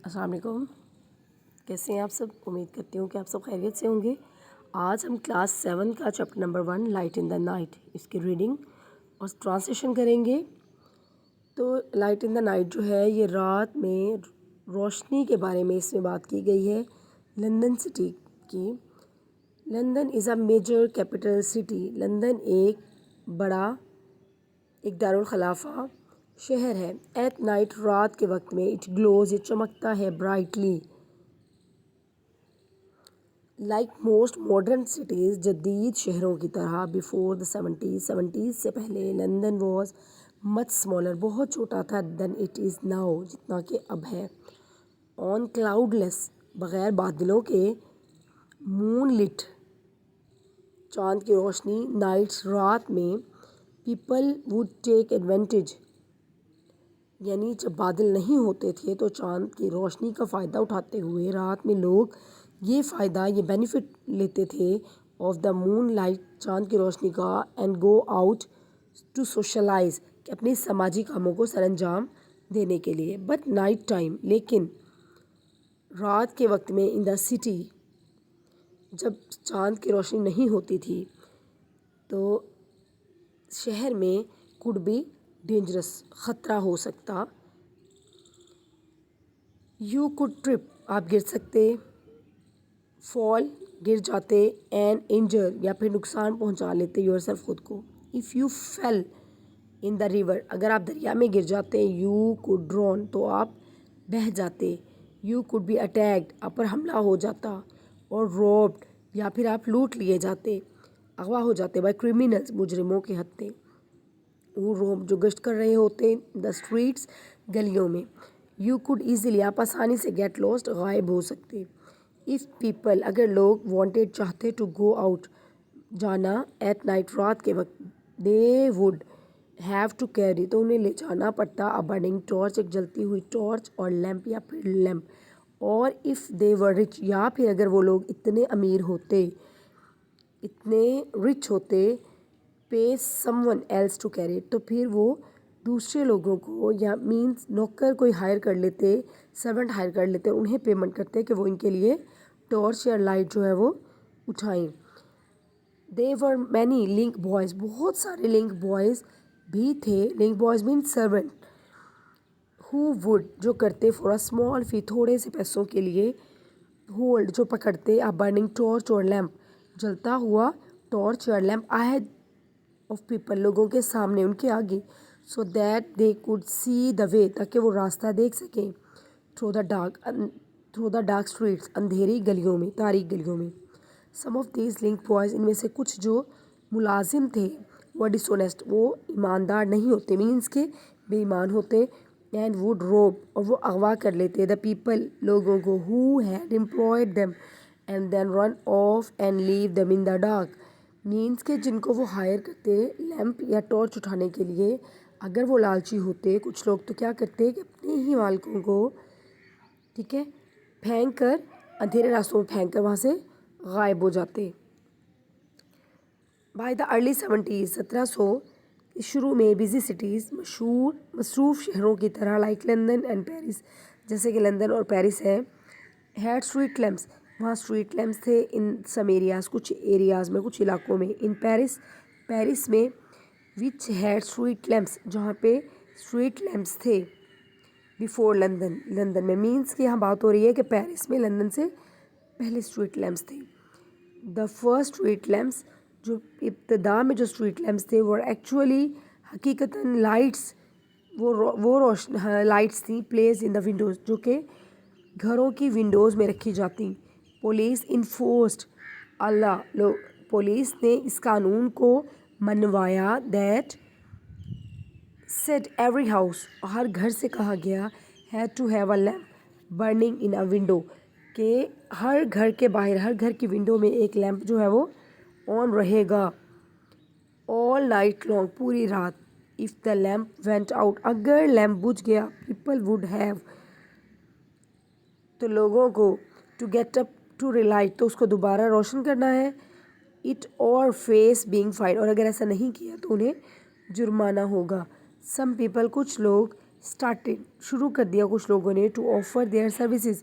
السلام علیکم، کیسے ہیں آپ سب؟ امید کرتی ہوں کہ آپ سب خیریت سے ہوں گے۔ آج ہم کلاس 7 کا chapter number 1 light in the night اس کی ریڈنگ اور ٹرانسلیشن کریں گے۔ تو لائٹ ان دا نائٹ جو ہے یہ رات میں روشنی کے بارے میں اس میں بات کی گئی ہے لندن سٹی کی۔ لندن از اے میجر کیپٹل سٹی۔ لندن ایک دارالخلافہ شہر ہے۔ ایٹ نائٹ رات کے وقت میں اٹ گلوز یہ چمکتا ہے برائٹلی۔ لائک موسٹ ماڈرن سٹیز جدید شہروں کی طرح بیفور دا 70s سے پہلے لندن واز مچ اسمالر بہت چھوٹا تھا دین اٹ از ناؤ جتنا کہ اب ہے۔ آن کلاؤڈ لیس بغیر بادلوں کے مون لٹ چاند کی روشنی نائٹس رات میں پیپل وڈ ٹیک ایڈوانٹیج یعنی جب بادل نہیں ہوتے تھے تو چاند کی روشنی کا فائدہ اٹھاتے ہوئے رات میں لوگ یہ بینیفٹ لیتے تھے آف دا مون لائٹ چاند کی روشنی کا and go out to socialize کہ اپنے سماجی کاموں کو سر انجام دینے کے لیے۔ بٹ نائٹ ٹائم لیکن رات کے وقت میں ان دا سٹی جب چاند کی روشنی نہیں ہوتی تھی تو شہر میں کوڈ بی ڈینجرس خطرہ ہو سکتا۔ یو کوڈ ٹرپ آپ گر سکتے، فال گر جاتے، اینڈ انجر یا پھر نقصان پہنچا لیتے یور سیلف خود کو۔ If you feel in the river اگر آپ دریا میں گر جاتے، یو کوڈ ڈرون تو آپ بہہ جاتے، یو کوڈ بی اٹیکڈ آپ پر حملہ ہو جاتا، اور روبڈ یا پھر آپ لوٹ لیے جاتے، اغوا ہو جاتے بائی کریمنلز مجرموں کے ہتھے وہ روم جو گشت کر رہے ہوتے دا اسٹریٹس گلیوں میں۔ یو کوڈ ایزیلی آپ آسانی سے گیٹ لاسٹ غائب ہو سکتے۔ اف پیپل اگر لوگ وانٹیڈ چاہتے ٹو گو آؤٹ جانا ایٹ نائٹ رات کے وقت they would have to carry تو انہیں لے جانا پڑتا اے برننگ ٹارچ ایک جلتی ہوئی ٹارچ اور لیمپ یا پھر لیمپ۔ اور اف دے ور رچ یا پھر اگر وہ لوگ اتنے امیر ہوتے اتنے رچ ہوتے پے someone else to carry تو پھر وہ دوسرے لوگوں کو یا مینس نوکر کوئی ہائر کر لیتے، سرونٹ ہائر کر لیتے، انہیں پیمنٹ کرتے کہ وہ ان کے لیے ٹارچ یا لائٹ جو ہے وہ اٹھائیں۔ They were many link boys بہت سارے لنک بوائز بھی تھے، link boys men servant who would جو کرتے فور اے اسمال فی تھوڑے سے پیسوں کے لیے ہولڈ جو پکڑتے اے برننگ ٹارچ اور لیمپ جلتا ہوا ٹارچ یا لیمپ اہیڈ آف پیپل لوگوں کے سامنے ان کے آگے so that they could see دا وے تاکہ وہ راستہ دیکھ سکیں تھرو دا ڈارک اسٹریٹس اندھیری گلیوں میں تاریک گلیوں میں۔ Some of these link boys ان میں سے کچھ جو ملازم تھے وہ ڈسونیسٹ وہ ایماندار نہیں ہوتے مینس کے بے ایمان ہوتے اینڈ وڈ روب اور وہ اغوا کر لیتے دا پیپل لوگوں کو who had employed them and then run off and leave them in the dark means کے جن کو وہ ہائر کرتے لیمپ یا ٹارچ اٹھانے کے لیے اگر وہ لالچی ہوتے کچھ لوگ تو کیا کرتے کہ اپنے ہی مالکوں کو ٹھیک ہے پھینک کر اندھیرے راستوں میں پھینک کر وہاں سے غائب ہو جاتے۔ بائی دا ارلی 70s 1700 شروع میں بزی سٹیز مصروف شہروں کی طرح لائک لندن اینڈ پیرس جیسے کہ لندن اور پیرس ہے ہیڈ اسٹریٹ لیمپس وہاں اسٹریٹ لیمپس تھے ان سم ایریاز کچھ ایریاز میں کچھ علاقوں میں ان پیرس میں وچ ہیڈ اسٹریٹ لیمپس جہاں پہ اسٹریٹ لیمپس تھے بیفور لندن میں مینس کہ یہاں بات ہو رہی ہے کہ پیرس میں لندن سے پہلے اسٹریٹ لیمپس تھے۔ دا فرسٹ اسٹریٹ لیمپس جو ابتدا میں جو اسٹریٹ لیمپس تھے وہ ایکچولی حقیقتاً لائٹس وہ لائٹس تھیں پلیس ان دا ونڈوز جو کہ گھروں کی ونڈوز میں رکھی جاتی۔ پولیس انفورسڈ پولیس نے اس قانون کو منوایا دیٹ سیٹ ایوری ہاؤس ہر گھر سے کہا گیا had to have a lamp burning in a window کہ ہر گھر کے باہر ہر گھر کی ونڈو میں ایک لیمپ جو ہے وہ آن رہے گا آل نائٹ لانگ پوری رات۔ If the lamp went out اگر لیمپ بجھ گیا پیپل وڈ ہیو تو لوگوں کو ٹو گیٹ اپ ٹو ریلائٹ تو اس کو دوبارہ روشن کرنا ہے اٹ اور فیس بینگ فائن اور اگر ایسا نہیں کیا تو انہیں جرمانہ ہوگا۔ سم پیپل کچھ لوگ اسٹارٹڈ شروع کر دیا کچھ لوگوں نے ٹو آفر دیئر سروسز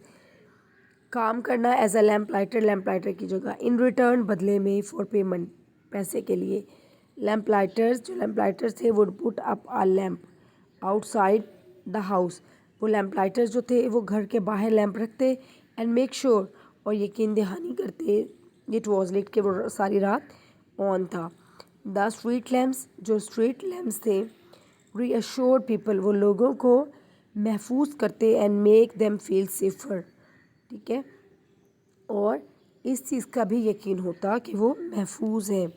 کام کرنا ایز اے لیمپ لائٹر کی جگہ ان ریٹرن بدلے میں فار پیمنٹ پیسے کے لیے. لیمپ لائٹرز تھے would put up a lamp outside the house. وہ لیمپ لائٹرز جو تھے وہ گھر کے باہر لیمپ رکھتے اینڈ میک شیور اور یقین دہانی کرتے اٹ واز لیٹ کہ وہ ساری رات آن تھا. دا اسٹریٹ لیمپس جو اسٹریٹ لیمپس تھے ری ایشور پیپل وہ لوگوں کو محفوظ کرتے and make them feel safer. ٹھیک ہے اور اس چیز کا بھی یقین ہوتا کہ وہ محفوظ ہیں.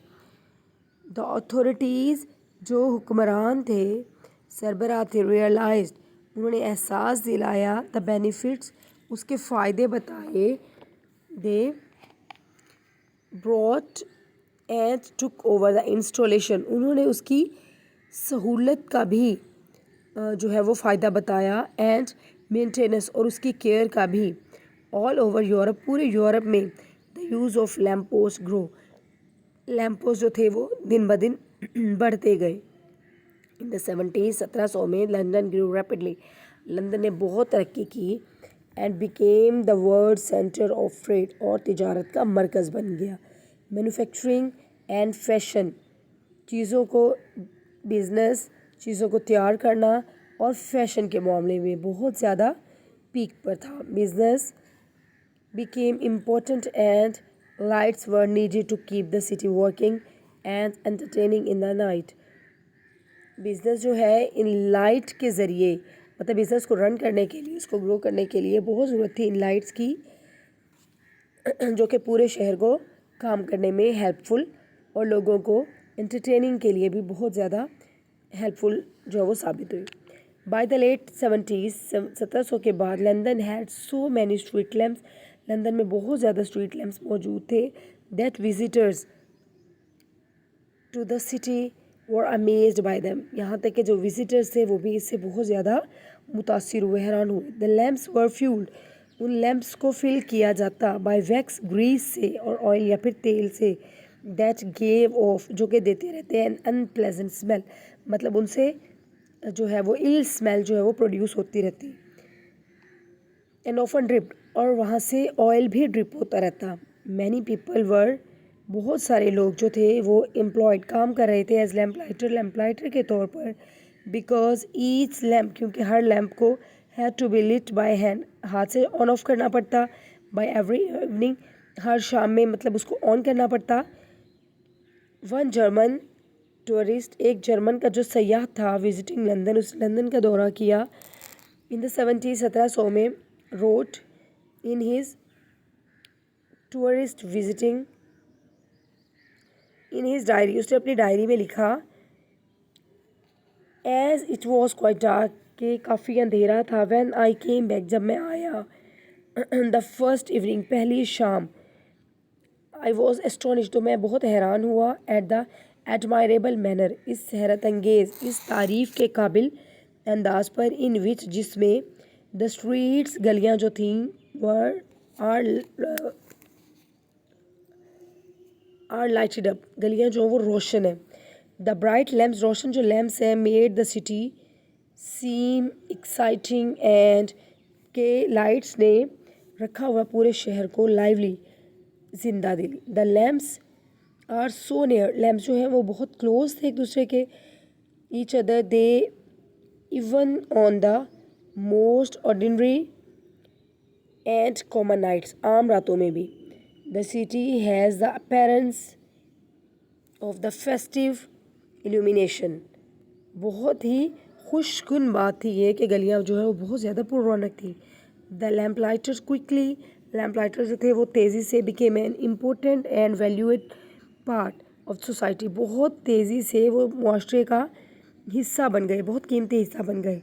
دا اتھارٹیز جو حکمران تھے سربراہ تھے ریئلائزڈ انہوں نے احساس دلایا دا بینیفٹس اس کے فائدے بتائے. They brought and took over the installation انہوں نے اس کی سہولت کا بھی جو ہے وہ فائدہ بتایا اینڈ مینٹیننس اور اس کی کیئر کا بھی. آل اوور یورپ پورے یورپ میں دا یوز آف لیمپوسٹ گرو لیمپوسٹ جو تھے وہ دن بدن بڑھتے گئے. ان دا 70s 1700 میں لندن گرو ریپڈلی لندن نے بہت ترقی کی and became the world centre of trade اور تجارت کا مرکز بن گیا. مینوفیکچرنگ اینڈ فیشن چیزوں کو بزنس چیزوں کو تیار کرنا اور فیشن کے معاملے میں بہت زیادہ پیک پر تھا. Business became important and lights were needed to keep the city working and entertaining in the night. Business جو ہے ان لائٹ کے ذریعے مطلب بزنس کو رن کرنے کے لیے اس کو گرو کرنے کے لیے بہت ضرورت تھی ان لائٹس کی جو کہ پورے شہر کو کام کرنے میں ہیلپ فل اور لوگوں کو انٹرٹیننگ کے لیے بھی بہت زیادہ ہیلپ فل جو ہے وہ ثابت ہوئی. بائی دا لیٹ 70s 1700 کے بعد London had so many street lamps London میں بہت زیادہ اسٹریٹ لیمپس موجود تھے that visitors to the city were amazed by them یہاں تک کہ جو وزٹرز تھے وہ بھی اس سے بہت زیادہ متاثر ہوئے حیران ہوئے. دا لیمپس ور فیولڈ ان لیمپس کو فل کیا جاتا بائی ویکس گریس سے اور آئل یا پھر تیل سے دیٹ گیو آف جو کہ دیتے رہتے ہیں ان پلیزنٹ اسمیل مطلب ان سے جو ہے وہ ایل اسمیل جو ہے وہ پروڈیوس ہوتی رہتی. اینڈ آفن ڈرپڈ اور وہاں سے آئل بھی ڈرپ ہوتا رہتا. مینی پیپل ور بہت سارے لوگ جو تھے وہ امپلائڈ کام کر رہے تھے ایز لیمپ لائٹر کے طور پر بیکاز ایچ لیمپ کیونکہ ہر لیمپ کو had to be lit by hand ہاتھ سے آن آف کرنا پڑتا. بائی ایوری ایوننگ ہر شام میں مطلب اس کو آن کرنا پڑتا. ون جرمن ٹورسٹ ایک جرمن کا جو سیاح تھا وزٹنگ لندن اس لندن کا دورہ کیا ان دا 70s 1700 میں wrote in his tourist visiting in his diary اس نے اپنی ڈائری میں لکھا as it was quite dark کہ کافی اندھیرا تھا وین آئی کیم بیک جب میں آیا دا فرسٹ ایوننگ پہلی شام آئی واز اسٹونش تو میں بہت حیران ہوا ایٹ دا ایڈمائریبل مینر اس حیرت انگیز اس تعریف کے قابل انداز پر ان وچ جس میں دا اسٹریٹس گلیاں جو تھیں ور آر لائٹڈ اپ گلیاں جو وہ روشن ہیں. دا برائٹ لیمپس روشن جو لیمپس ہیں made the city seem exciting and کے لائٹس نے رکھا ہوا پورے شہر کو لائیولی زندہ دلی. The lamps are so near lamps جو ہیں وہ بہت کلوز تھے ایک دوسرے کے each other they even on the most ordinary and common nights عام راتوں میں بھی. The city has the appearance of the festive illumination بہت ہی خوش کن بات تھی یہ کہ گلیاں جو ہے وہ بہت زیادہ پر رونق تھی. دا lamp lighters quickly lamp lighter جو تھے وہ تیزی سے became an important and valued part of society بہت تیزی سے وہ معاشرے کا حصہ بن گئے بہت قیمتی حصہ بن گئے.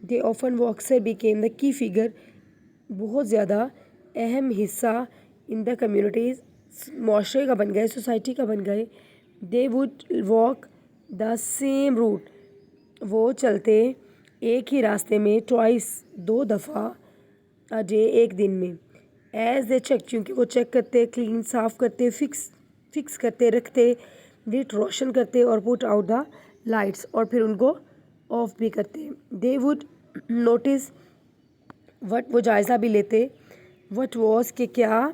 دے آفن وہ اکثر بیکیم دا کی فگر بہت زیادہ اہم حصہ ان دا کمیونٹیز معاشرے کا بن گئے سوسائٹی کا بن گئے. They would walk the same route وہ چلتے ایک ہی راستے میں ٹوائس 2 دفعہ اے ڈے ایک دن میں. ایز دے چیک کیونکہ وہ چیک کرتے کلین صاف کرتے فکس کرتے رکھتے لٹ روشن کرتے اور پٹ آؤٹ دا لائٹس اور پھر ان کو آف بھی کرتے. دے وڈ نوٹس وٹ، وہ جائزہ بھی لیتے، وٹ واز کہ کیا،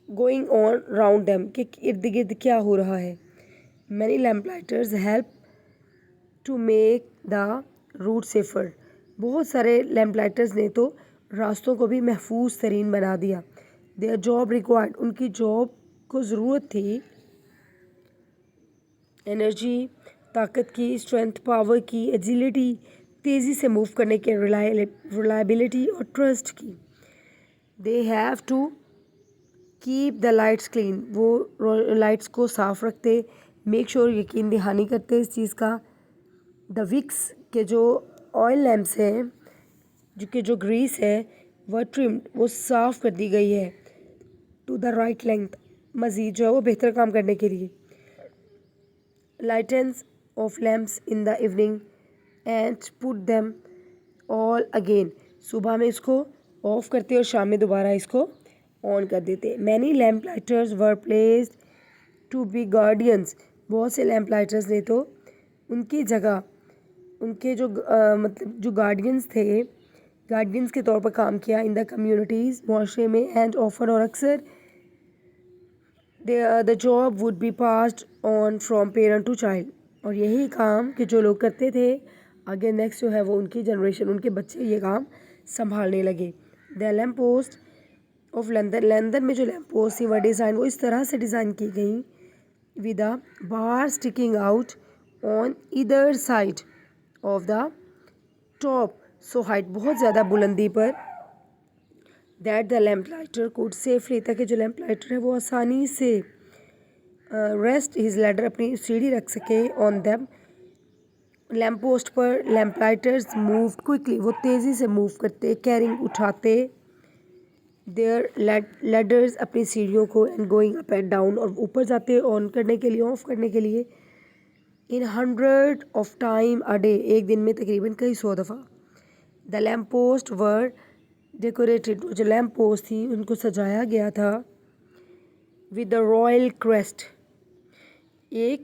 گوئنگ آن راؤنڈ ڈیم کہ ارد گرد کیا ہو رہا ہے. Many lamp lighters help to make the route safer. بہت سارے لیمپ لائٹرز نے تو راستوں کو بھی محفوظ ترین بنا دیا. دیئر جاب ریکوائرڈ، ان کی جاب کو ضرورت تھی انرجی، طاقت کی، اسٹرینتھ پاور کی، ایجیلٹی تیزی سے موو کرنے کی، ریلائبلٹی اور ٹرسٹ کی. They have to keep the lights clean, وہ لائٹس کو صاف رکھتے، میک شور یقین دہانی کرتے اس چیز کا. دا وکس کے جو آئل لیمپس ہیں، جو گریس ہے وہ ٹرمڈ، وہ صاف کر دی گئی ہے ٹو دا رائٹ لینتھ، مزید جو ہے وہ بہتر کام کرنے کے لیے. Lightness of lamps in the evening and put them all again, صبح میں اس کو آف کرتے اور شام میں دوبارہ اس کو آن کر دیتے. Many lamp lighters were placed to be guardians, بہت سے لیمپ لائٹرز نے تو ان کی جگہ ان کے جو مطلب جو گارڈینس تھے، گارڈینس کے طور پر کام کیا ان دا کمیونٹیز، معاشرے میں. اینڈ آفن، اور اکثر the job would be passed on from parent to child, اور یہی کام کہ جو لوگ کرتے تھے آگے نیکسٹ جو ہے وہ ان کی جنریشن، ان کے بچے یہ کام سنبھالنے لگے. The lamp post of London, London میں جو لیمپ پوسٹ تھی وہ ڈیزائن، وہ اس طرح سے ڈیزائن کی گئیں with a bar sticking out on other side of the top, so height, بہت زیادہ بلندی پر، that the lamp lighter could safely, تاکہ جو لیمپ لائٹر ہے وہ آسانی سے ریسٹ ہز لیڈر، اپنی سیڑھی رکھ سکے آن دیم، لیمپ پوسٹ پر. لیمپ لائٹرز مووڈ کوئکلی، وہ تیزی سے موو کرتے، کیرنگ، اٹھاتے، دیئر لیڈرز، اپنی سیڑھیوں کو، and going up and down, اور اوپر جاتے آن کرنے کے لیے، آف کرنے کے لیے. ان 100 آف ٹائم اے ڈے، ایک دن میں تقریباً کئی 100 دفعہ. دا لیمپ پوسٹ ور ڈیکوریٹڈ، جو لیمپ پوسٹ تھی ان کو سجایا گیا تھا ود دا رائل کریسٹ، ایک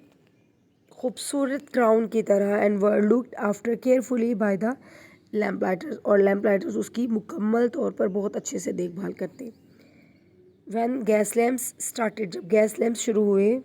خوبصورت کراؤن کی طرح. And were looked after carefully by the lamp lighters, اور لیمپ لائٹرز اس کی مکمل طور پر بہت اچھے سے دیکھ بھال کرتے. وین گیس لیمپس اسٹارٹیڈ، جب گیس لیمپس شروع ہوئے،